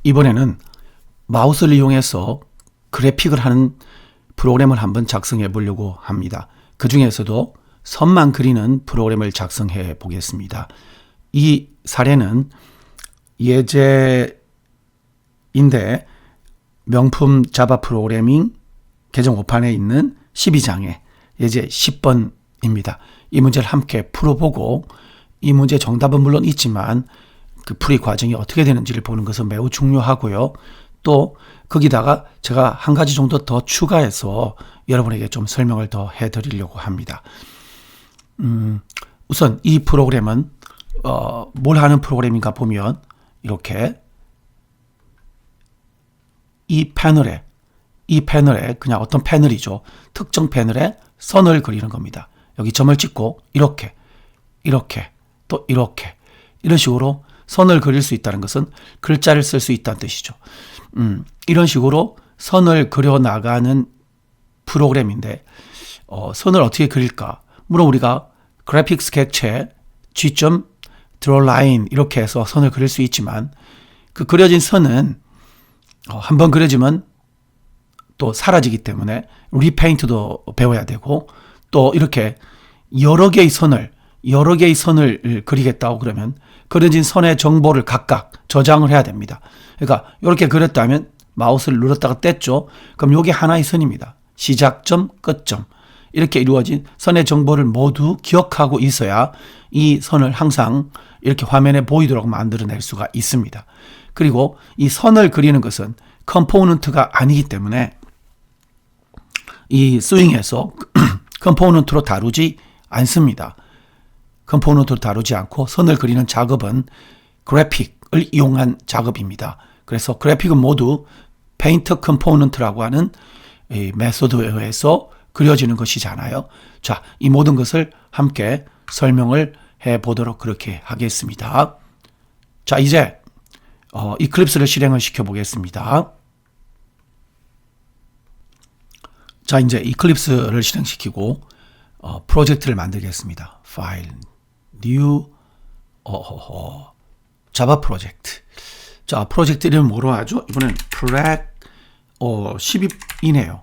이번에는 마우스를 이용해서 그래픽을 하는 프로그램을 한번 작성해 보려고 합니다. 그 중에서도 선만 그리는 프로그램을 작성해 보겠습니다. 이 사례는 예제인데 명품 자바 프로그래밍 개정 5판에 있는 12장의 예제 10번입니다. 이 문제를 함께 풀어보고 이 문제 정답은 물론 있지만 그 풀이 과정이 어떻게 되는지를 보는 것은 매우 중요하고요. 또 거기다가 제가 한 가지 정도 더 추가해서 여러분에게 좀 설명을 더 해드리려고 합니다. 우선 이 프로그램은 뭘 하는 프로그램인가 보면 이렇게 이 패널에 그냥 어떤 패널이죠. 특정 패널에 선을 그리는 겁니다. 여기 점을 찍고 이렇게 또 이렇게 이런 식으로 선을 그릴 수 있다는 것은 글자를 쓸 수 있다는 뜻이죠. 이런 식으로 선을 그려 나가는 프로그램인데 선을 어떻게 그릴까? 물론 우리가 그래픽스 객체 G.Draw Line 이렇게 해서 선을 그릴 수 있지만 그 그려진 선은 한번 그려지면 또 사라지기 때문에 리페인트도 배워야 되고 또 이렇게 여러 개의 선을 그리겠다고 그러면 그려진 선의 정보를 각각 저장을 해야 됩니다. 그러니까 이렇게 그렸다면 마우스를 눌렀다가 뗐죠. 그럼 이게 하나의 선입니다. 시작점, 끝점 이렇게 이루어진 선의 정보를 모두 기억하고 있어야 이 선을 항상 이렇게 화면에 보이도록 만들어낼 수가 있습니다. 그리고 이 선을 그리는 것은 컴포넌트가 아니기 때문에 이 스윙에서 컴포넌트로 다루지 않습니다. 컴포넌트로 다루지 않고 선을 그리는 작업은 그래픽을 이용한 작업입니다. 그래서 그래픽은 모두 페인트 컴포넌트라고 하는 이 메소드에 의해서 그려지는 것이잖아요. 자, 이 모든 것을 함께 설명을 해보도록 그렇게 하겠습니다. 자, 이제 이클립스를 실행을 시켜 보겠습니다. 자, 이제 이클립스를 실행시키고 프로젝트를 만들겠습니다. 파일, 뉴, 자바 프로젝트. 자, 프로젝트 이름 뭐로 하죠? 이번엔 프렉 12이네요.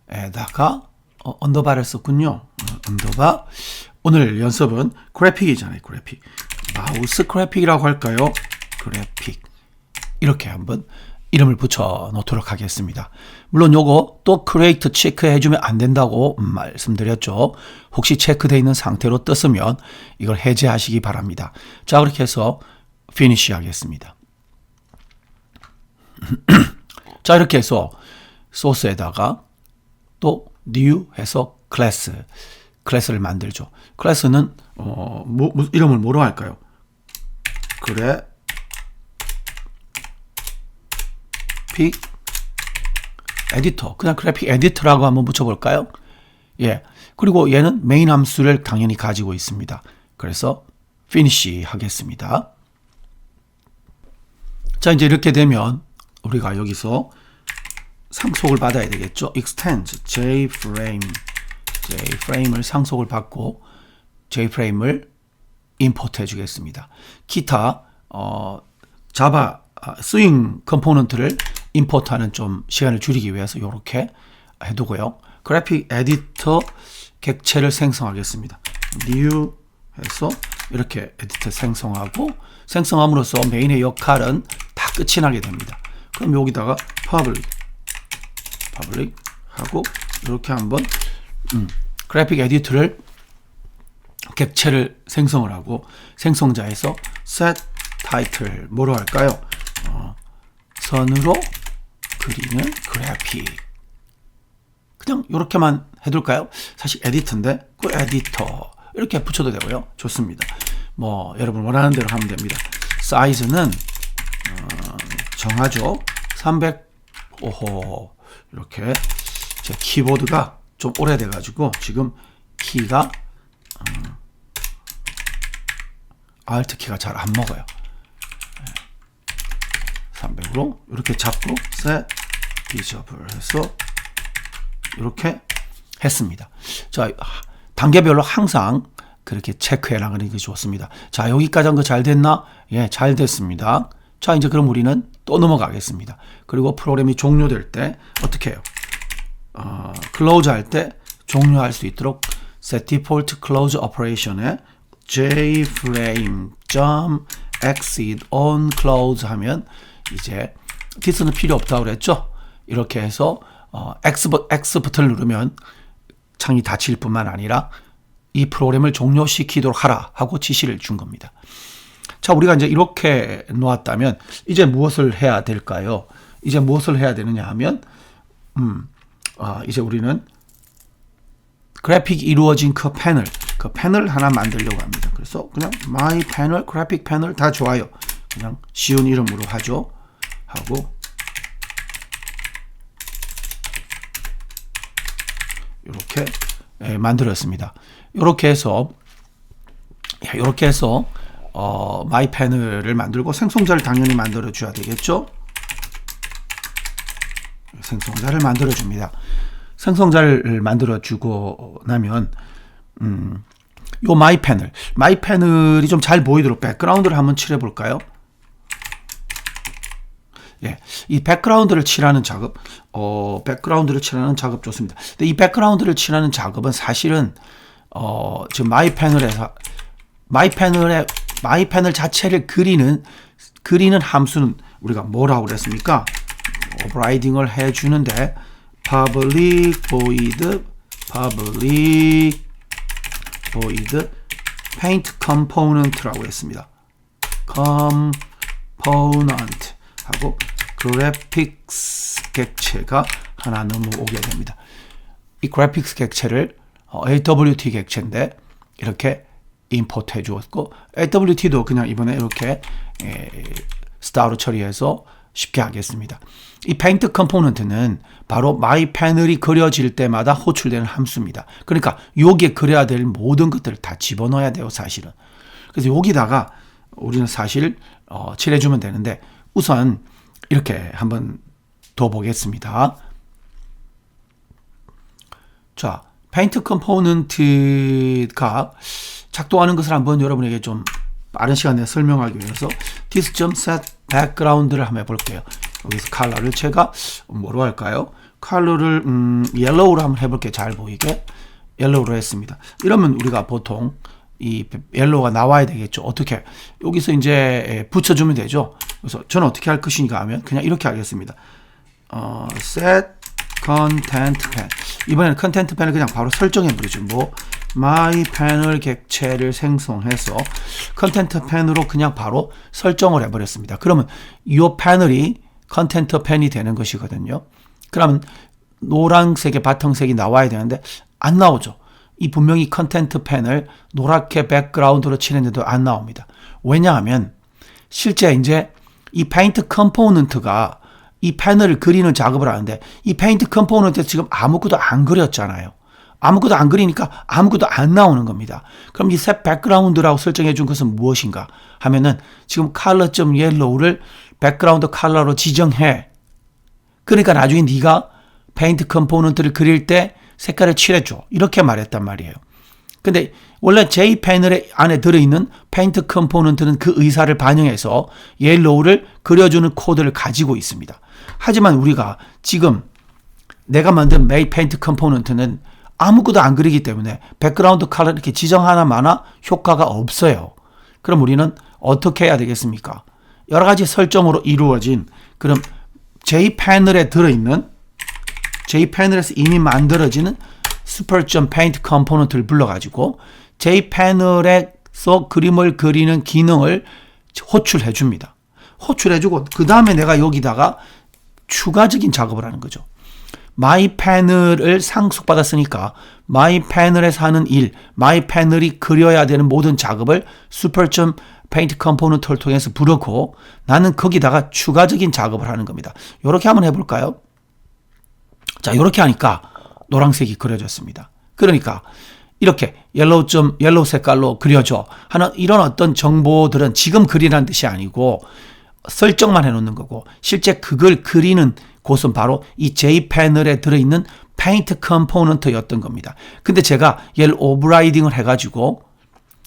에다가 언더바를 썼군요. 언더바. 오늘 연습은 그래픽이잖아요. 그래픽. 마우스 그래픽이라고 할까요? 그래픽. 이렇게 한번 이름을 붙여 놓도록 하겠습니다. 물론 요거 또 크리에이트 체크해 주면 안 된다고 말씀드렸죠. 혹시 체크되어 있는 상태로 떴으면 이걸 해제하시기 바랍니다. 자, 그렇게 해서 피니시 하겠습니다. 자, 이렇게 해서 소스에다가 또 new 해서 클래스를 만들죠. 클래스는 이름을 뭐로 할까요? 그래픽 에디터, 그냥 그래픽 에디터라고 한번 붙여볼까요? 예. 그리고 얘는 메인 함수를 당연히 가지고 있습니다. 그래서 finish 하겠습니다. 자, 이제 이렇게 되면 우리가 여기서 상속을 받아야 되겠죠. extend jframe을 상속을 받고 jframe을 임포트 해주겠습니다. 기타 자바 스윙 컴포넌트를 임포트하는 좀 시간을 줄이기 위해서 이렇게 해두고요. 그래픽 에디터 객체를 생성하겠습니다. new 해서 이렇게 에디터 생성함으로써 메인의 역할은 다 끝이 나게 됩니다. 그럼 여기다가 public 하고 이렇게 한번 그래픽 에디터를 객체를 생성을 하고 생성자에서 set title 뭐로 할까요? 선으로 그리는 그래픽. 그냥 이렇게만 해둘까요? 사실 에디터인데 그 에디터 이렇게 붙여도 되고요. 좋습니다. 뭐 여러분 원하는 대로 하면 됩니다. 사이즈는 정하죠. 300. 오호, 이렇게 제 키보드가 좀 오래돼 가지고 지금 키가 Alt 키가 잘 안 먹어요. 300으로 이렇게 잡고 set disable 해서 이렇게 했습니다. 자, 단계별로 항상 그렇게 체크해 나가는 게 좋습니다. 자, 여기까지 한 거 잘 됐나? 예, 잘 됐습니다. 자, 이제 그럼 우리는 또 넘어가겠습니다. 그리고 프로그램이 종료될 때 어떻게 해요? 클로즈 할 때 종료할 수 있도록 set default close operation에 jframe.exit on close 하면 이제 this는 필요 없다고 그랬죠? 이렇게 해서 X 버튼을 누르면 창이 닫힐 뿐만 아니라 이 프로그램을 종료시키도록 하라 하고 지시를 준 겁니다. 자, 우리가 이제 이렇게 놓았다면 이제 무엇을 해야 될까요? 이제 무엇을 해야 되느냐 하면 이제 우리는 그래픽 이루어진 그 패널 하나 만들려고 합니다. 그래서 그냥 my panel, 그래픽 패널 다 좋아요. 그냥 쉬운 이름으로 하죠. 하고 이렇게 만들었습니다. 이렇게 해서 마이 패널을 만들고 생성자를 당연히 만들어 줘야 되겠죠. 생성자를 만들어 줍니다. 생성자를 만들어 주고 나면 요 마이 패널이 좀 잘 보이도록 백그라운드를 한번 칠해 볼까요? 예, 이 백그라운드를 칠하는 작업, 좋습니다. 근데 이 백그라운드를 칠하는 작업은 사실은 지금 마이 패널 자체를 그리는 함수는 우리가 뭐라고 그랬습니까? 오버라이딩을 해주는데 public void paint component라고 했습니다. component 하고 graphics 객체가 하나 넘어오게 됩니다. 이 graphics 객체를 AWT 객체인데 이렇게 임포트 해 주었고 AWT도 그냥 이번에 이렇게 스타로 처리해서 쉽게 하겠습니다. 이 페인트 컴포넌트는 바로 마이 패널이 그려질 때마다 호출되는 함수입니다. 그러니까 여기에 그려야 될 모든 것들을 다 집어넣어야 돼요, 사실은. 그래서 여기다가 우리는 사실 칠해주면 되는데 우선 이렇게 한번 더 보겠습니다. 자, 페인트 컴포넌트가 작동하는 것을 한번 여러분에게 좀 빠른 시간에 설명하기 위해서 this.set background를 한번 해볼게요. 여기서 컬러를 제가 뭐로 할까요? 컬러를 옐로우로 한번 해볼게요. 잘 보이게 옐로우로 했습니다. 이러면 우리가 보통 이 옐로우가 나와야 되겠죠. 어떻게? 여기서 이제 붙여주면 되죠. 그래서 저는 어떻게 할 것인가 하면 그냥 이렇게 하겠습니다. set content pen. 이번에는 컨텐트 펜을 그냥 바로 설정해 버리죠. 뭐 my panel 객체를 생성해서 컨텐트 펜으로 그냥 바로 설정을 해 버렸습니다. 그러면 이 패널이 컨텐트 펜이 되는 것이거든요. 그러면 노란색의 바탕색이 나와야 되는데 안 나오죠. 이 분명히 컨텐트 펜을 노랗게 백그라운드로 칠했는데도 안 나옵니다. 왜냐하면 실제 이제 이 페인트 컴포넌트가 이 패널을 그리는 작업을 하는데 이 페인트 컴포넌트에 지금 아무것도 안 그렸잖아요. 아무것도 안 그리니까 아무것도 안 나오는 겁니다. 그럼 이 셋 백그라운드라고 설정해 준 것은 무엇인가 하면은 지금 color.yellow를 백그라운드 컬러로 지정해. 그러니까 나중에 네가 페인트 컴포넌트를 그릴 때 색깔을 칠해줘. 이렇게 말했단 말이에요. 근데 원래 J 패널 안에 들어있는 페인트 컴포넌트는 그 의사를 반영해서 옐로우를 그려주는 코드를 가지고 있습니다. 하지만 우리가 지금 내가 만든 메이 페인트 컴포넌트는 아무것도 안 그리기 때문에 백그라운드 컬러 이렇게 지정 하나마나 효과가 없어요. 그럼 우리는 어떻게 해야 되겠습니까? 여러 가지 설정으로 이루어진 그럼 J 패널에 들어있는 J 패널에서 이미 만들어지는 super.paint 컴포넌트를 불러가지고 J 패널에서 그림을 그리는 기능을 호출해 줍니다. 호출해주고 그 다음에 내가 여기다가 추가적인 작업을 하는 거죠. 마이 패널을 상속받았으니까 마이 패널에서 하는 일, 마이 패널이 그려야 되는 모든 작업을 super.paint 컴포넌트를 통해서 부르고 나는 거기다가 추가적인 작업을 하는 겁니다. 이렇게 한번 해볼까요? 자, 이렇게 하니까 노란색이 그려졌습니다. 그러니까 이렇게 옐로우 색깔로 그려줘 하는 이런 어떤 정보들은 지금 그리라는 뜻이 아니고 설정만 해놓는 거고 실제 그걸 그리는 곳은 바로 이 J 패널에 들어있는 페인트 컴포넌트였던 겁니다. 근데 제가 얘를 오버라이딩을 해가지고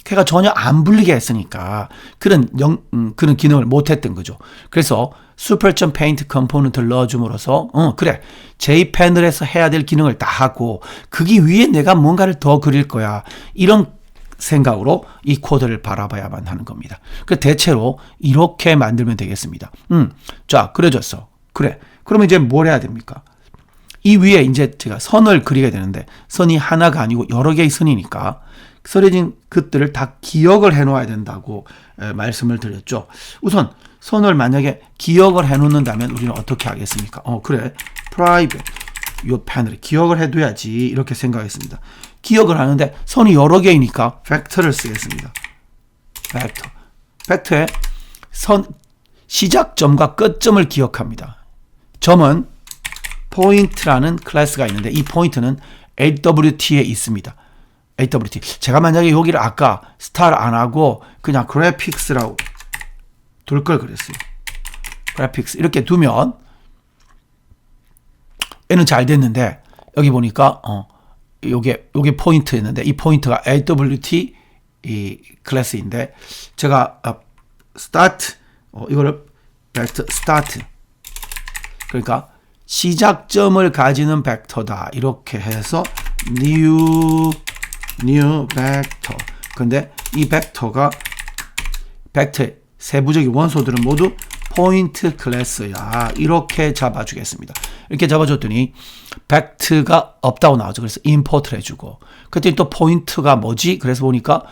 걔가 전혀 안 불리게 했으니까 그런 기능을 못했던 거죠. 그래서 super.paint 컴포넌트를 넣어줌으로써 그래 J 패널에서 해야 될 기능을 다 하고 거기 위에 내가 뭔가를 더 그릴 거야. 이런 생각으로 이 코드를 바라봐야만 하는 겁니다. 그 대체로 이렇게 만들면 되겠습니다. 자, 그려졌어. 그래. 그러면 이제 뭘 해야 됩니까? 이 위에 이제 제가 선을 그리게 되는데 선이 하나가 아니고 여러 개의 선이니까 서려진 것들을 다 기억을 해 놓아야 된다고 말씀을 드렸죠. 우선 선을 만약에 기억을 해 놓는다면 우리는 어떻게 하겠습니까? 그래. private 요 패널에 기억을 해 둬야지 이렇게 생각했습니다. 기억을 하는데 선이 여러 개이니까 벡터를 쓰겠습니다. 벡터에 선 시작점과 끝점을 기억합니다. 점은 포인트라는 클래스가 있는데 이 포인트는 AWT에 있습니다. AWT. 제가 만약에 여기를 아까 스타를 안 하고 그냥 그래픽스라고 둘 걸 그랬어요. 그래픽스 이렇게 두면 얘는 잘 됐는데 여기 보니까 요게 포인트였는데 이 포인트가 AWT 이 클래스인데 제가 start 이거를 벡터 start 그러니까 시작점을 가지는 벡터다 이렇게 해서 new 벡터. 근데 이 벡터의 세부적인 원소들은 모두 포인트 클래스야. 이렇게 잡아주겠습니다. 이렇게 잡아줬더니 벡터가 없다고 나오죠. 그래서 임포트를 해주고 그랬더니 또 포인트가 뭐지? 그래서 보니까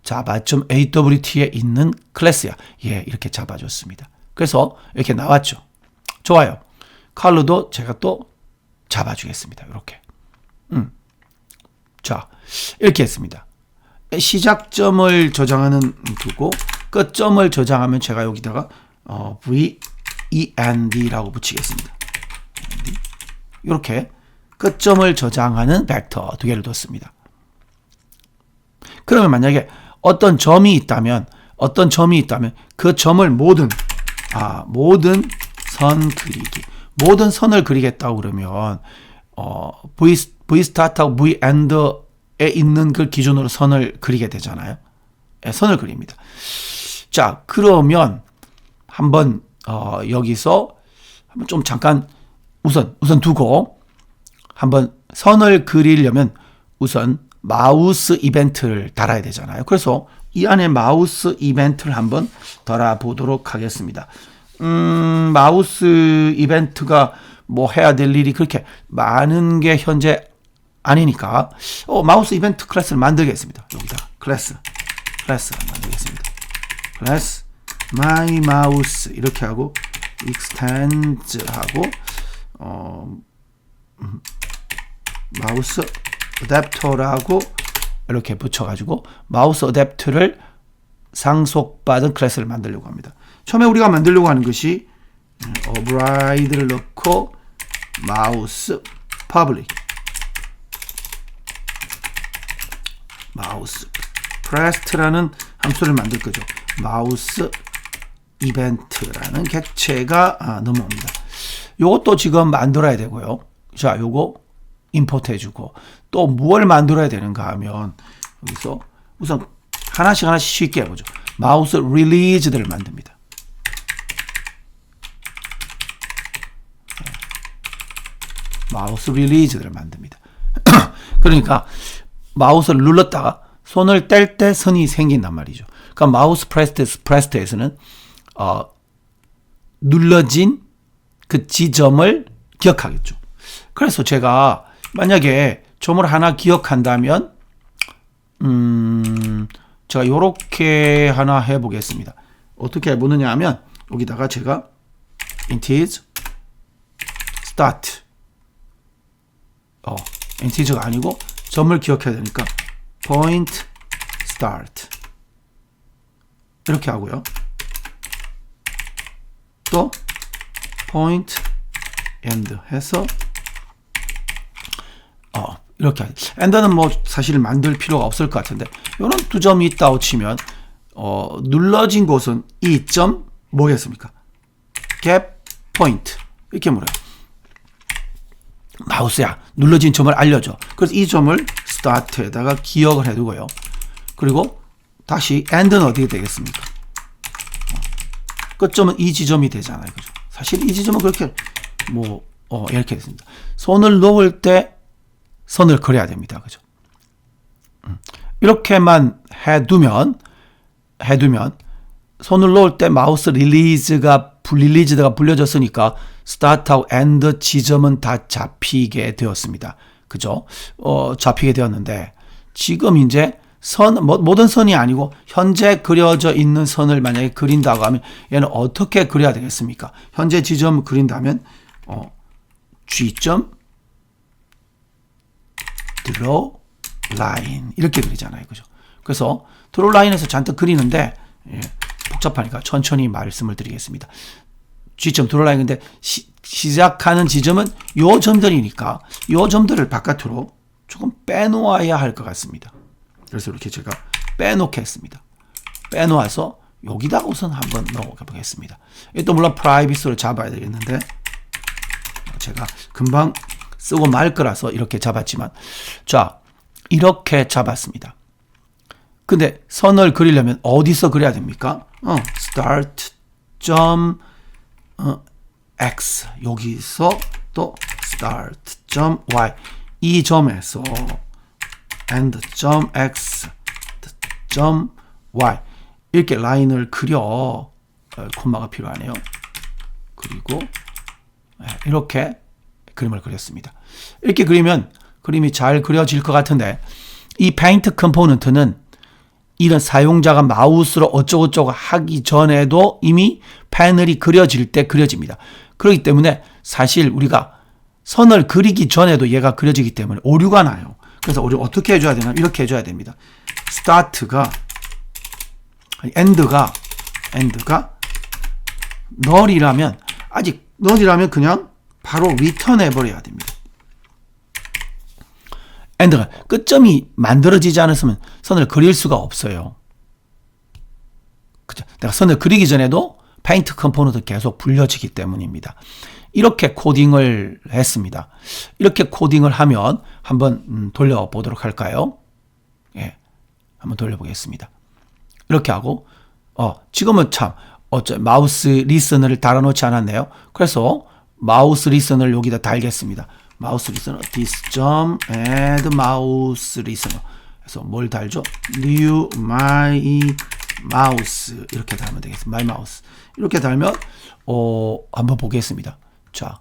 자바점 AWT에 있는 클래스야. 예, 이렇게 잡아줬습니다. 그래서 이렇게 나왔죠. 좋아요. 컬러도 제가 또 잡아주겠습니다. 이렇게. 자, 이렇게 했습니다. 시작점을 저장하는 두고 끝점을 저장하면 제가 여기다가 VEND라고 붙이겠습니다. 이렇게 끝점을 저장하는 벡터 두 개를 뒀습니다. 그러면 만약에 어떤 점이 있다면 그 점을 모든 선 그리기 모든 선을 그리겠다고 그러면 V스타트하고 V엔드에 있는 그 기준으로 선을 그리게 되잖아요. 선을 그립니다. 자, 그러면 한번 여기서 한번 좀 잠깐 우선 두고 한번 선을 그리려면 우선 마우스 이벤트를 달아야 되잖아요. 그래서 이 안에 마우스 이벤트를 한번 달아보도록 하겠습니다. 마우스 이벤트가 뭐 해야 될 일이 그렇게 많은 게 현재 아니니까 마우스 이벤트 클래스를 만들겠습니다. 여기다 클래스 만들겠습니다. 클래스 my mouse 이렇게 하고 extends 하고 마우스 어댑터라고 이렇게 붙여가지고 마우스 어댑터를 상속받은 클래스를 만들려고 합니다. 처음에 우리가 만들려고 하는 것이 override를 넣고 마우스 public 마우스 pressed라는 함수를 만들 거죠. 마우스 이벤트라는 객체가 넘어옵니다. 요것도 지금 만들어야 되고요. 자, 요거 임포트 해주고 또 무엇을 만들어야 되는가 하면 여기서 우선 하나씩 쉽게 해보죠. 마우스 릴리즈들을 만듭니다. 마우스 릴리즈들을 만듭니다. 그러니까 마우스를 눌렀다가 손을 뗄 때 선이 생긴단 말이죠. 그러니까 마우스 프레스트에서는 눌러진 그 지점을 기억하겠죠. 그래서 제가 만약에 점을 하나 기억한다면 제가 이렇게 하나 해보겠습니다. 어떻게 해보느냐 하면 여기다가 제가 intiz start 인티저가 아니고 점을 기억해야 되니까 point start 이렇게 하고요. 또 point end 해서 이렇게 엔드는 뭐 사실 만들 필요가 없을 것 같은데 이런 두 점이 있다고 치면 눌러진 곳은 이 점 뭐겠습니까? gap point 이렇게 물어요. 마우스야 눌러진 점을 알려줘. 그래서 이 점을 start에다가 기억을 해두고요. 그리고 다시 and는 어디가 되겠습니까? 끝점은 이 지점이 되잖아요. 그죠? 사실 이 지점은 그렇게 이렇게 됐습니다. 손을 놓을 때 선을 그려야 됩니다. 그죠? 이렇게만 해두면 손을 놓을 때 마우스 릴리즈가 불려졌으니까 스타트하고 엔드 지점은 다 잡히게 되었습니다. 그죠? 잡히게 되었는데 지금 이제 모든 선이 아니고 현재 그려져 있는 선을 만약에 그린다고 하면 얘는 어떻게 그려야 되겠습니까? 현재 지점을 그린다면 G점 드로우 라인 이렇게 그리잖아요. 그죠? 그래서 드로우 라인에서 잔뜩 그리는데 복잡하니까 천천히 말씀을 드리겠습니다. G점 드로우 라인인데 시작하는 지점은 요 점들이니까 요 점들을 바깥으로 조금 빼놓아야 할 것 같습니다. 그래서 이렇게 제가 빼놓겠습니다. 빼놓아서 여기다가 우선 한번 넣어가 보겠습니다. 또 물론 프라이빗으로 잡아야 되겠는데 제가 금방 쓰고 말 거라서 이렇게 잡았지만 자 이렇게 잡았습니다. 근데 선을 그리려면 어디서 그려야 됩니까? start 점 x 여기서 또 start 점 y 이 점에서 end 점 x 점 y 이렇게 라인을 그려 콤마가 필요하네요. 그리고 이렇게 그림을 그렸습니다. 이렇게 그리면 그림이 잘 그려질 것 같은데 이 페인트 컴포넌트는 이런 사용자가 마우스로 어쩌고저쩌고 하기 전에도 이미 패널이 그려질 때 그려집니다. 그렇기 때문에 사실 우리가 선을 그리기 전에도 얘가 그려지기 때문에 오류가 나요. 그래서 우리가 어떻게 해줘야 되나? 이렇게 해줘야 됩니다. 스타트가 엔드가 널이라면 아직 널이라면 그냥 바로 리턴 해버려야 됩니다. 엔드가 끝점이 만들어지지 않았으면 선을 그릴 수가 없어요. 그죠? 내가 선을 그리기 전에도 페인트 컴포넌트 계속 불려지기 때문입니다. 이렇게 코딩을 했습니다. 이렇게 코딩을 하면 한번 돌려보도록 할까요? 예, 한번 돌려보겠습니다. 이렇게 하고 지금은 참 마우스 리스너를 달아놓지 않았네요. 그래서 마우스 리스너를 여기다 달겠습니다. 마우스 리스너 this 점 add mouse listener 그래서 뭘 달죠? new my mouse 이렇게 달면 되겠습니다. my mouse 이렇게 달면 한번 보겠습니다. 자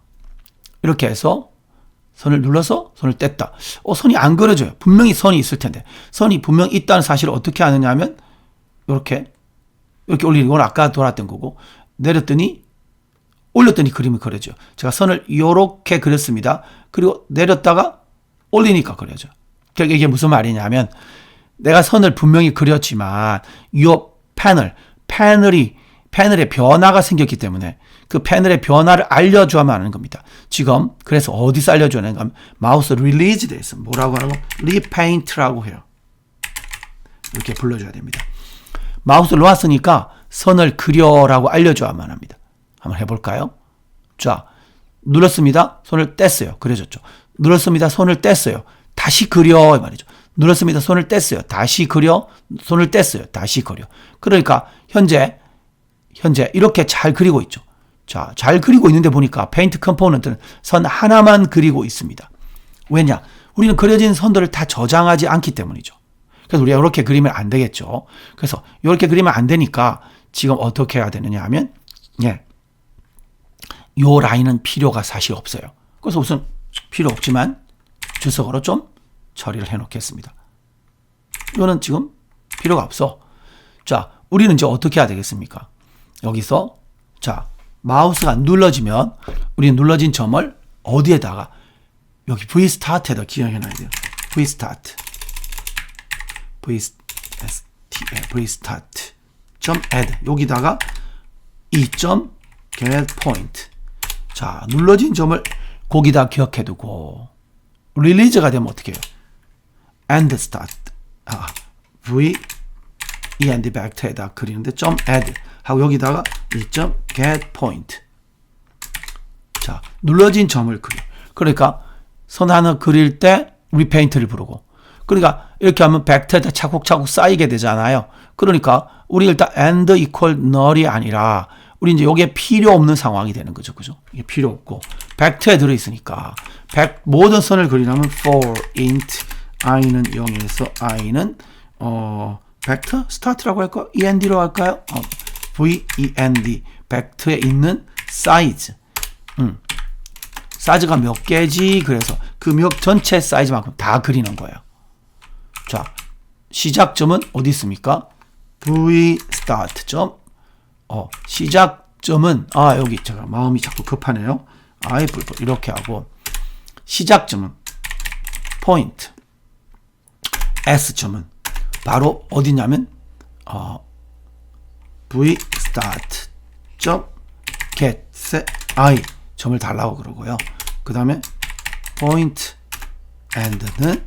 이렇게 해서 선을 눌러서 손을 뗐다. 선이 안 그려져요. 분명히 선이 있을 텐데 선이 분명히 있다는 사실을 어떻게 아느냐 하면 이렇게 올리는 건 아까 돌았던 거고 올렸더니 그림이 그려져요. 제가 선을 이렇게 그렸습니다. 그리고 내렸다가 올리니까 그려져요. 그러니까 이게 무슨 말이냐면 내가 선을 분명히 그렸지만 이 패널에 변화가 생겼기 때문에 그 패널의 변화를 알려줘야만 하는 겁니다. 지금 그래서 어디서 알려줘야 하는가 하면 마우스 릴리즈 돼 있어요. 뭐라고 하라고? 리페인트라고 해요. 이렇게 불러줘야 됩니다. 마우스를 놓았으니까 선을 그려라고 알려줘야만 합니다. 한번 해볼까요? 자, 눌렀습니다. 손을 뗐어요. 그려졌죠. 눌렀습니다. 손을 뗐어요. 다시 그려 말이죠. 눌렀습니다. 손을 뗐어요. 다시 그려. 손을 뗐어요. 다시 그려. 그러니까 현재 이렇게 잘 그리고 있죠. 자, 잘 그리고 있는데 보니까 페인트 컴포넌트는 선 하나만 그리고 있습니다. 왜냐? 우리는 그려진 선들을 다 저장하지 않기 때문이죠. 그래서 우리가 이렇게 그리면 안 되겠죠. 그래서 이렇게 그리면 안 되니까 지금 어떻게 해야 되느냐 하면 요 라인은 필요가 사실 없어요. 그래서 우선 필요 없지만 주석으로 좀 처리를 해 놓겠습니다. 이거는 지금 필요가 없어. 자, 우리는 이제 어떻게 해야 되겠습니까? 여기서 자, 마우스가 눌러지면 우리는 눌러진 점을 어디에다가 여기 Vstart에다 기억해 놔야 돼요. Vstart 점 add 여기다가 이 점 get point 자, 눌러진 점을 거기다 기억해 두고 릴리즈가 되면 어떻게 해요? and start v and back에다 그리는데 점 add 하고 여기다가 이 점 get point 자, 눌러진 점을 그려. 그러니까 선 하나 그릴 때 repaint를 부르고 그러니까 이렇게 하면 벡터에다 차곡차곡 쌓이게 되잖아요. 그러니까 우리 일단 and equal null이 아니라 우리 이제 요게 필요 없는 상황이 되는 거죠. 그죠? 이게 필요 없고 벡터에 들어 있으니까 모든 선을 그리려면 for int i는 0에서 i는 벡터 스타트라고 할까요? end로 할까요? vend 벡터에 있는 사이즈. 사이즈가 몇 개지? 그래서 그 몇 전체 사이즈만큼 다 그리는 거예요. 자, 시작점은 어디 있습니까? v start 점. 시작점은 여기 제가 마음이 자꾸 급하네요. 이렇게 하고 시작점은 point s점은 바로 어디냐면 v start 점 get i 점을 달라고 그러고요. 그 다음에 point end는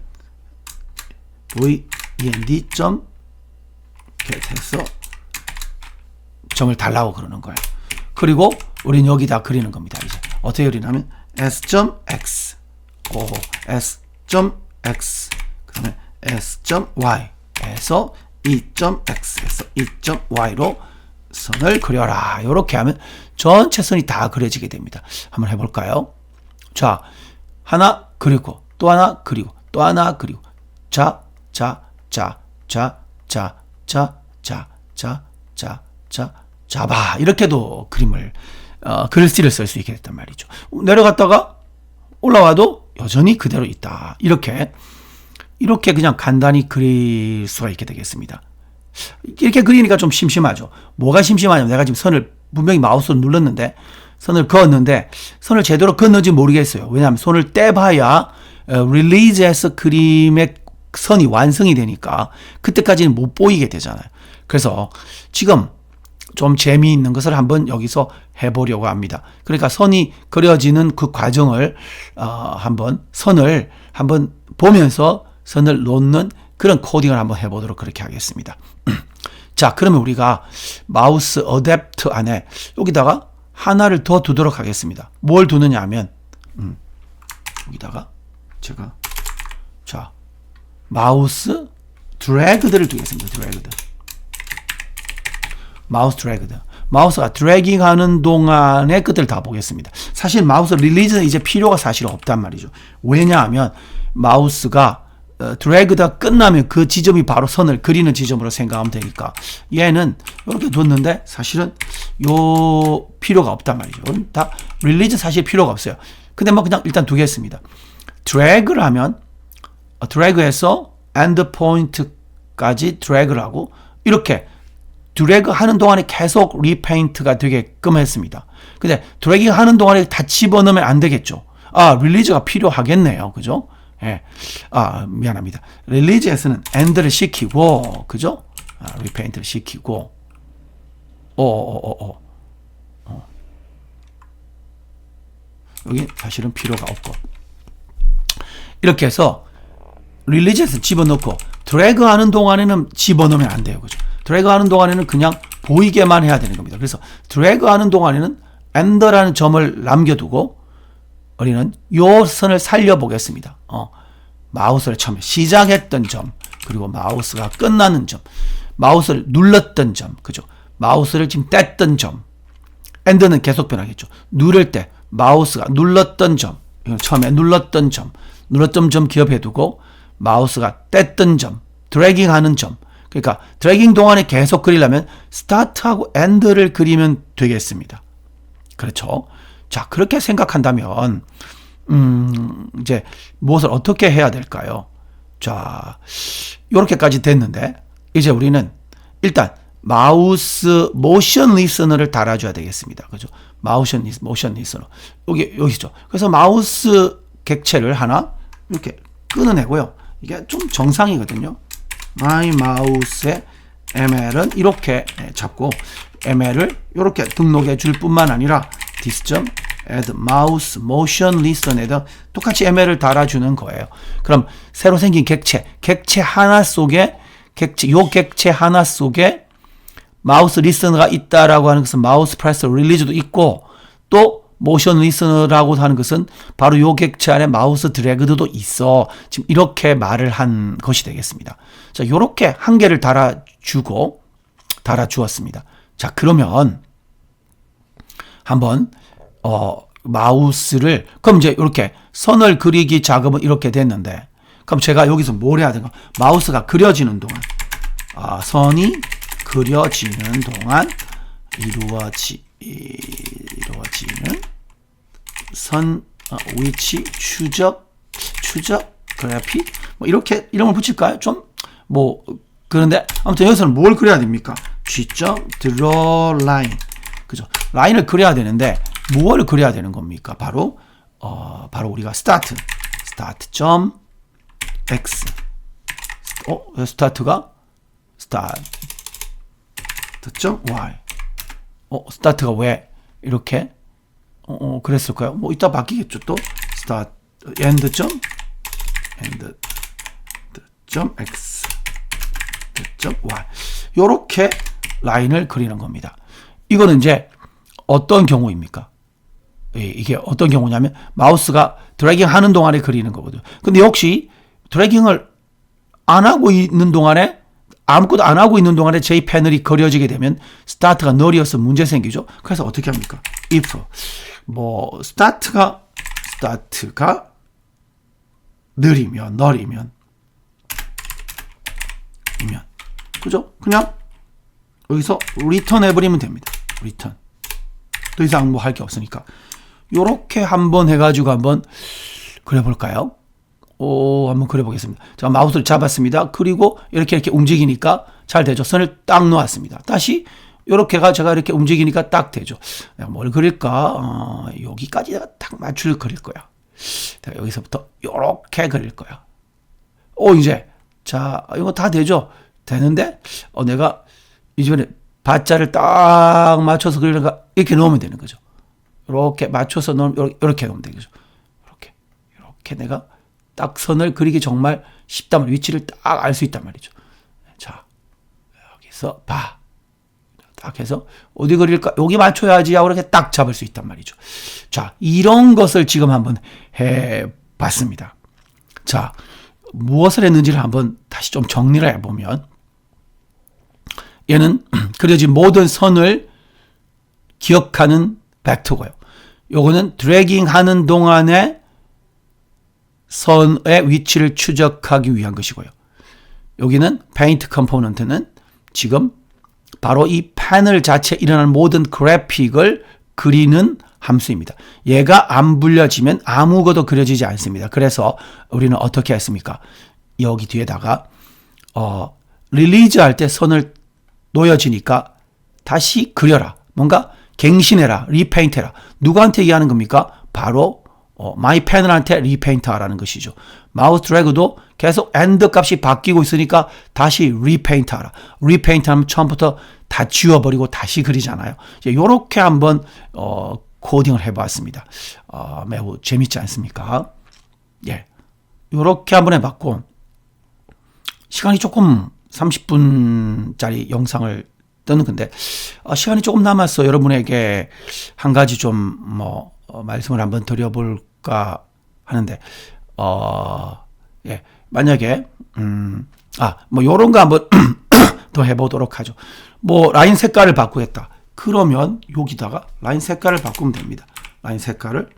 vend 점 get에서 점을 달라고 그러는 거예요. 그리고 우린 여기다 그리는 겁니다. 이제 어떻게 그리냐면 s.x s.x 그 다음에 s.y에서 2.x에서 2.y로 선을 그려라. 이렇게 하면 전체 선이 다 그려지게 됩니다. 한번 해볼까요? 자, 하나 그리고 또 하나 그리고 또 하나 그리고 봐. 이렇게도 그림을 글씨를 쓸 수 있게 됐단 말이죠. 내려갔다가 올라와도 여전히 그대로 있다. 이렇게 그냥 간단히 그릴 수가 있게 되겠습니다. 이렇게 그리니까 좀 심심하죠. 뭐가 심심하냐면 내가 지금 선을 분명히 마우스로 눌렀는데 선을 그었는데 선을 제대로 그었는지 모르겠어요. 왜냐하면 손을 떼봐야 릴리즈에서 그림의 선이 완성이 되니까 그때까지는 못 보이게 되잖아요. 그래서 지금 좀 재미있는 것을 한번 여기서 해보려고 합니다. 그러니까 선이 그려지는 그 과정을 선을 한번 보면서 선을 놓는 그런 코딩을 한번 해보도록 그렇게 하겠습니다. 자, 그러면 우리가 마우스 어댑트 안에 여기다가 하나를 더 두도록 하겠습니다. 뭘 두느냐 하면 여기다가 제가 마우스 드래그들을 두겠습니다. 마우스 드래그들. 마우스가 드래깅 하는 동안의 끝을 다 보겠습니다. 사실 마우스 릴리즈는 이제 필요가 사실 없단 말이죠. 왜냐하면 마우스가 드래그가 끝나면 그 지점이 바로 선을 그리는 지점으로 생각하면 되니까 얘는 이렇게 뒀는데 사실은 요 필요가 없단 말이죠. 다 릴리즈 사실 필요가 없어요. 근데 뭐 그냥 일단 두겠습니다. 드래그를 하면 드래그해서 엔드 포인트까지 드래그를 하고 이렇게 드래그 하는 동안에 계속 리페인트가 되게끔 했습니다. 근데 드래깅 하는 동안에 다 집어넣으면 안 되겠죠. 릴리즈가 필요하겠네요. 그죠? 예. 미안합니다. 릴리즈에서는 엔드를 시키고, 그죠? 리페인트를 시키고, 여기 사실은 필요가 없고. 이렇게 해서 릴리즈에서 집어넣고, 드래그 하는 동안에는 집어넣으면 안 돼요. 그죠? 드래그 하는 동안에는 그냥 보이게만 해야 되는 겁니다. 그래서 드래그 하는 동안에는 엔더라는 점을 남겨두고 우리는 요 선을 살려보겠습니다. 마우스를 처음에 시작했던 점, 그리고 마우스가 끝나는 점, 마우스를 눌렀던 점, 그죠? 마우스를 지금 뗐던 점, 엔더는 계속 변하겠죠. 누를 때 마우스가 눌렀던 점, 처음에 눌렀던 점 기억해두고 마우스가 뗐던 점, 드래깅 하는 점, 그러니까 드래깅 동안에 계속 그리려면 스타트하고 엔드를 그리면 되겠습니다. 그렇죠? 자, 그렇게 생각한다면 이제 무엇을 어떻게 해야 될까요? 자, 이렇게까지 됐는데 이제 우리는 일단 마우스 모션 리스너를 달아줘야 되겠습니다. 그죠? 모션 리스너 여기죠. 그래서 마우스 객체를 하나 이렇게 끊어내고요. 이게 좀 정상이거든요. my mouse의 ml은 이렇게 잡고 ml을 이렇게 등록해 줄 뿐만 아니라 this.add mouse motion listener에다 똑같이 ml을 달아주는 거예요. 그럼 새로 생긴 객체 하나 속에 객체 하나 속에 마우스 리스너가 있다라고 하는 것은 마우스 프레스 릴리즈도 있고 또 모션 리스너라고 하는 것은 바로 요 객체 안에 마우스 드래그도 있어. 지금 이렇게 말을 한 것이 되겠습니다. 자, 요렇게 한 개를 달아주었습니다. 자, 그러면 한번 마우스를 그럼 이제 이렇게 선을 그리기 작업은 이렇게 됐는데 그럼 제가 여기서 뭘 해야 되나? 마우스가 그려지는 동안 선이 그려지는 동안 이루어지는 선 위치 추적 그래픽 뭐 이렇게 이름을 붙일까요? 좀 뭐 그런데 아무튼 여기서는 뭘 그려야 됩니까? G점 draw line 그죠? 라인을 그려야 되는데 무엇을 그려야 되는 겁니까? 바로 우리가 스타트 점 x 스타트가 스타트 점 y 스타트가 왜 이렇게 그랬을까요? 뭐 이따 바뀌겠죠 또 스타트 엔드 점 x 점 y 요렇게 라인을 그리는 겁니다. 이거는 이제 어떤 경우입니까? 이게 어떤 경우냐면 마우스가 드래깅 하는 동안에 그리는 거거든요. 근데 역시 드래깅을 안 하고 있는 동안에 아무것도 안 하고 있는 동안에 제 패널이 그려지게 되면 스타트가 느려서 문제 생기죠. 그래서 어떻게 합니까? if 뭐 스타트가 느리면 그죠? 그냥 여기서 리턴 해버리면 됩니다. 리턴 더 이상 뭐 할 게 없으니까 요렇게 한번 해가지고 한번 그려볼까요? 한번 그려보겠습니다. 제가 마우스를 잡았습니다. 그리고 이렇게 움직이니까 잘 되죠. 선을 딱 놓았습니다. 다시 이렇게가 제가 이렇게 움직이니까 딱 되죠. 내가 뭘 그릴까? 여기까지 내가 딱 맞출 그릴 거야. 내가 여기서부터 이렇게 그릴 거야. 이제 자 이거 다 되죠. 되는데 내가 이번에 바자를 딱 맞춰서 그리는가 이렇게 넣으면 되는 거죠. 이렇게 맞춰서 넣으면 이렇게 넣으면 되는 거죠. 이렇게 내가 딱 선을 그리기 정말 쉽단 말이에요. 위치를 딱 알 수 있단 말이죠. 자, 여기서 딱 해서 어디 그릴까? 여기 맞춰야지 하고 이렇게 딱 잡을 수 있단 말이죠. 자, 이런 것을 지금 한번 해봤습니다. 자, 무엇을 했는지를 한번 다시 좀 정리를 해보면 얘는 그려진 모든 선을 기억하는 벡터고요. 요거는 드래깅 하는 동안에 선의 위치를 추적하기 위한 것이고요. 여기는 페인트 컴포넌트는 지금 바로 이 패널 자체에 일어나는 모든 그래픽을 그리는 함수입니다. 얘가 안 불려지면 아무것도 그려지지 않습니다. 그래서 우리는 어떻게 했습니까? 여기 뒤에다가 릴리즈 할 때 선을 놓여지니까 다시 그려라. 뭔가 갱신해라. 리페인트해라. 누구한테 얘기하는 겁니까? 바로 마이 패널한테 리페인트하라는 것이죠. 마우스 드래그도 계속 엔드 값이 바뀌고 있으니까 다시 리페인트하라. 리페인트하면 처음부터 다 지워버리고 다시 그리잖아요. 이렇게 한번 코딩을 해봤습니다. 매우 재밌지 않습니까? 예, 이렇게 한번 해봤고 시간이 조금 30분짜리 영상을 뜨는 건데 시간이 조금 남았어. 여러분에게 한 가지 좀 말씀을 한번 드려볼까 하는데 예, 만약에 요런 거 한번 더 해보도록 하죠. 라인 색깔을 바꾸겠다. 그러면 여기다가 라인 색깔을 바꾸면 됩니다. 라인 색깔을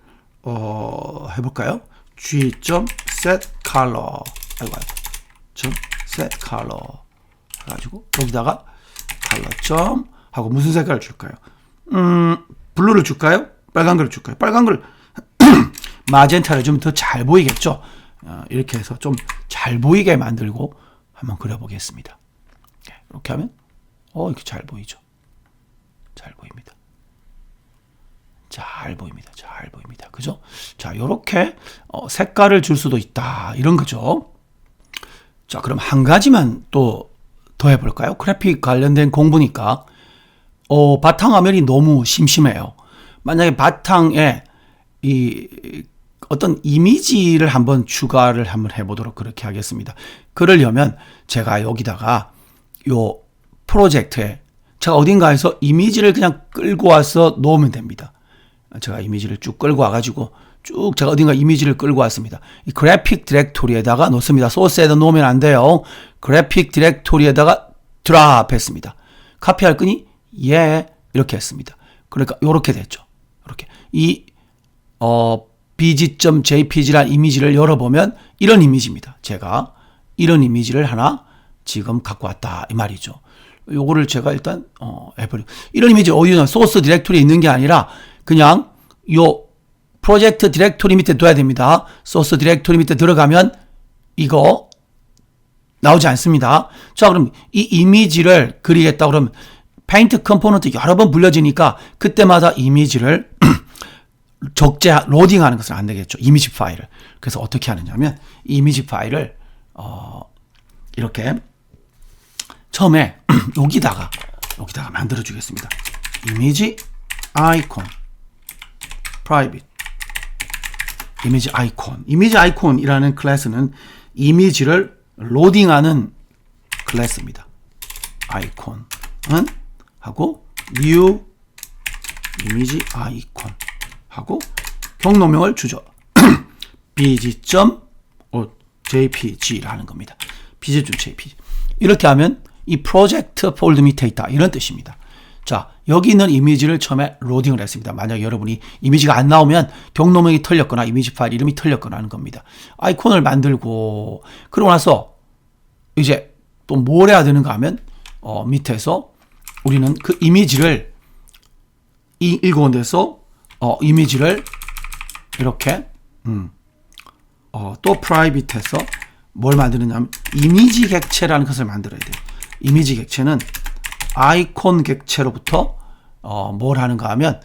해볼까요? G.set color set color 해가지고 여기다가 컬러 하고 무슨 색깔을 줄까요? 블루를 줄까요? 빨간 걸 줄까요? 빨간 걸 마젠타를 좀 더 잘 보이겠죠? 이렇게 해서 좀 잘 보이게 만들고 한번 그려보겠습니다. 이렇게 하면 이렇게 잘 보이죠? 잘 보입니다. 잘 보입니다. 그죠? 자, 요렇게 색깔을 줄 수도 있다. 이런 거죠. 자, 그럼 한 가지만 또 더 해볼까요? 그래픽 관련된 공부니까 바탕화면이 너무 심심해요. 만약에 바탕에 어떤 이미지를 한번 추가를 한번 해보도록 그렇게 하겠습니다. 그러려면 제가 여기다가 요 프로젝트에 제가 어딘가에서 이미지를 그냥 끌고 와서 놓으면 됩니다. 제가 이미지를 쭉 끌고 와가지고 쭉 제가 어딘가 이미지를 끌고 왔습니다. 이 그래픽 디렉토리에다가 놓습니다. 소스에다 놓으면 안 돼요. 그래픽 디렉토리에다가 드랍 했습니다. 카피할 끈이 이렇게 했습니다. 그러니까 이렇게 됐죠. 이렇게 이 bg.jpg라는 이미지를 열어보면 이런 이미지입니다. 제가 이런 이미지를 하나 지금 갖고 왔다 이 말이죠. 요거를 제가 일단 해버리고 이런 이미지 어디나 소스 디렉토리에 있는 게 아니라 그냥 요 프로젝트 디렉토리 밑에 둬야 됩니다. 소스 디렉토리 밑에 들어가면 이거 나오지 않습니다. 자, 그럼 이 이미지를 그리겠다 그러면 페인트 컴포넌트 여러 번 불려지니까 그때마다 이미지를 로딩하는 것은 안 되겠죠. 이미지 파일을. 그래서 어떻게 하느냐면 이 이미지 파일을 이렇게 처음에 여기다가 만들어 주겠습니다. 이미지 아이콘 프라이빗 이미지 아이콘이라는 클래스는 이미지를 로딩하는 클래스입니다. 아이콘은 하고 new 이미지 아이콘 하고 경로명을 주죠. bg.jpg라는 겁니다. bg.jpg 이렇게 하면 이 프로젝트 폴드 밑에 있다 이런 뜻입니다. 자, 여기 있는 이미지를 처음에 로딩을 했습니다. 만약 여러분이 이미지가 안 나오면 경로명이 틀렸거나 이미지 파일 이름이 틀렸거나 하는 겁니다. 아이콘을 만들고 그러고 나서 이제 또 뭘 해야 되는가 하면 밑에서 우리는 그 이미지를 읽어온 데서 이미지를 이렇게 또 프라이빗해서 뭘 만드느냐면 이미지 객체라는 것을 만들어야 돼요. 이미지 객체는 아이콘 객체로부터 뭘 하는가 하면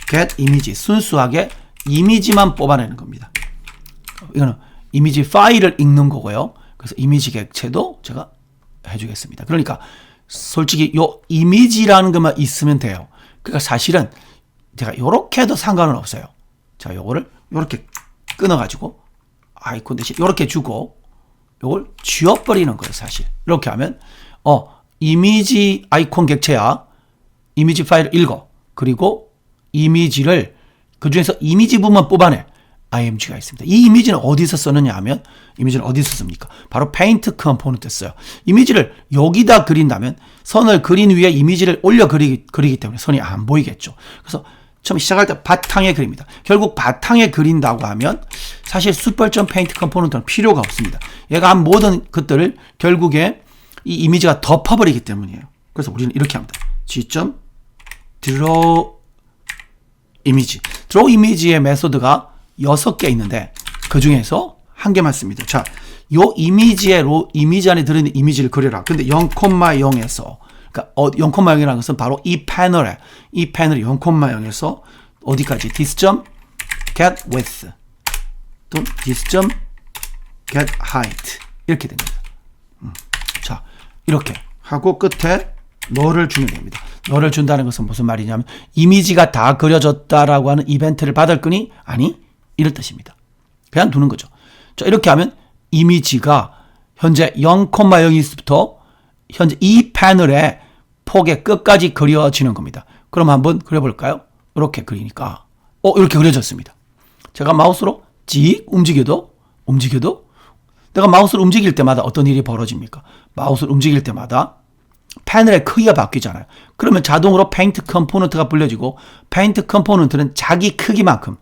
get 이미지 순수하게 이미지만 뽑아내는 겁니다. 이거는 이미지 파일을 읽는 거고요. 그래서 이미지 객체도 제가 해주겠습니다. 그러니까 솔직히 요 이미지라는 것만 있으면 돼요. 그러니까 사실은 제가 요렇게 해도 상관은 없어요. 자, 요거를 요렇게 끊어가지고 아이콘 대신 요렇게 주고 요걸 지워버리는 거예요. 사실 이렇게 하면 이미지 아이콘 객체야 이미지 파일을 읽어. 그리고 이미지를 그 중에서 이미지 부분만 뽑아내. img가 있습니다. 이 이미지는 어디서 쓰느냐 하면 이미지는 어디서 씁니까? 바로 페인트 컴포넌트 써요. 이미지를 여기다 그린다면 선을 그린 위에 이미지를 올려 그리기 때문에 선이 안 보이겠죠. 그래서 처음 시작할 때 바탕에 그립니다. 결국 바탕에 그린다고 하면 사실 숯벌점 페인트 컴포넌트는 필요가 없습니다. 얘가 한 모든 것들을 결국에 이 이미지가 덮어버리기 때문이에요. 그래서 우리는 이렇게 합니다. g.draw 이미지. draw 이미지의 메소드가 6개 있는데 그 중에서 한 개만 씁니다. 자, 요 이미지 안에 들어있는 이미지를 그려라. 근데 0,0에서 그러니까 0,0이라는 것은 바로 이 패널 0,0에서 어디까지? this.get width 또는 this.get height 이렇게 됩니다. 자, 이렇게 하고 끝에 너를 주면 됩니다. 너를 준다는 것은 무슨 말이냐면 이미지가 다 그려졌다라고 하는 이벤트를 받을 거니? 아니, 이럴 뜻입니다. 그냥 두는 거죠. 자, 이렇게 하면 이미지가 현재 0,0에서부터 현재 이 패널의 폭의 끝까지 그려지는 겁니다. 그럼 한번 그려볼까요? 이렇게 그리니까 이렇게 그려졌습니다. 제가 마우스로 찍 움직여도 내가 마우스를 움직일 때마다 어떤 일이 벌어집니까? 마우스를 움직일 때마다 패널의 크기가 바뀌잖아요. 그러면 자동으로 페인트 컴포넌트가 불려지고 페인트 컴포넌트는 자기 크기만큼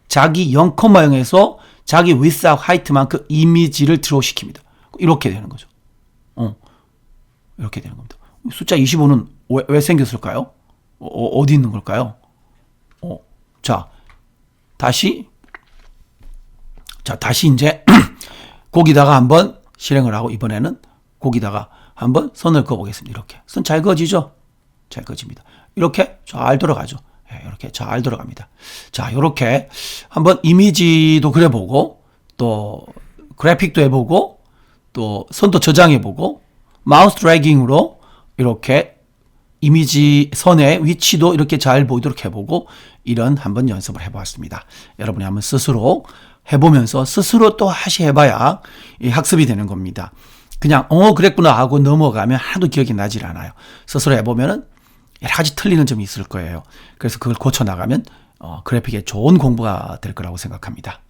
자기 0,0에서 자기 width하고 height만큼 이미지를 드로우시킵니다. 이렇게 되는 거죠. 이렇게 되는 겁니다. 숫자 25는 왜 생겼을까요? 어디 있는 걸까요? 자, 다시 이제 거기다가 한번 실행을 하고 이번에는 거기다가 한번 선을 그어보겠습니다. 이렇게. 선 잘 그어지죠? 잘 그어집니다. 이렇게 잘 들어가죠. 이렇게 잘 들어갑니다. 자, 이렇게 한번 이미지도 그려보고 또 그래픽도 해보고 또 선도 저장해보고 마우스 드래깅으로 이렇게 이미지 선의 위치도 이렇게 잘 보이도록 해보고 이런 한번 연습을 해보았습니다. 여러분이 한번 스스로 해보면서 스스로 또 다시 해봐야 이 학습이 되는 겁니다. 그냥 그랬구나 하고 넘어가면 하나도 기억이 나질 않아요. 스스로 해보면은 여러 가지 틀리는 점이 있을 거예요. 그래서 그걸 고쳐나가면 그래픽에 좋은 공부가 될 거라고 생각합니다.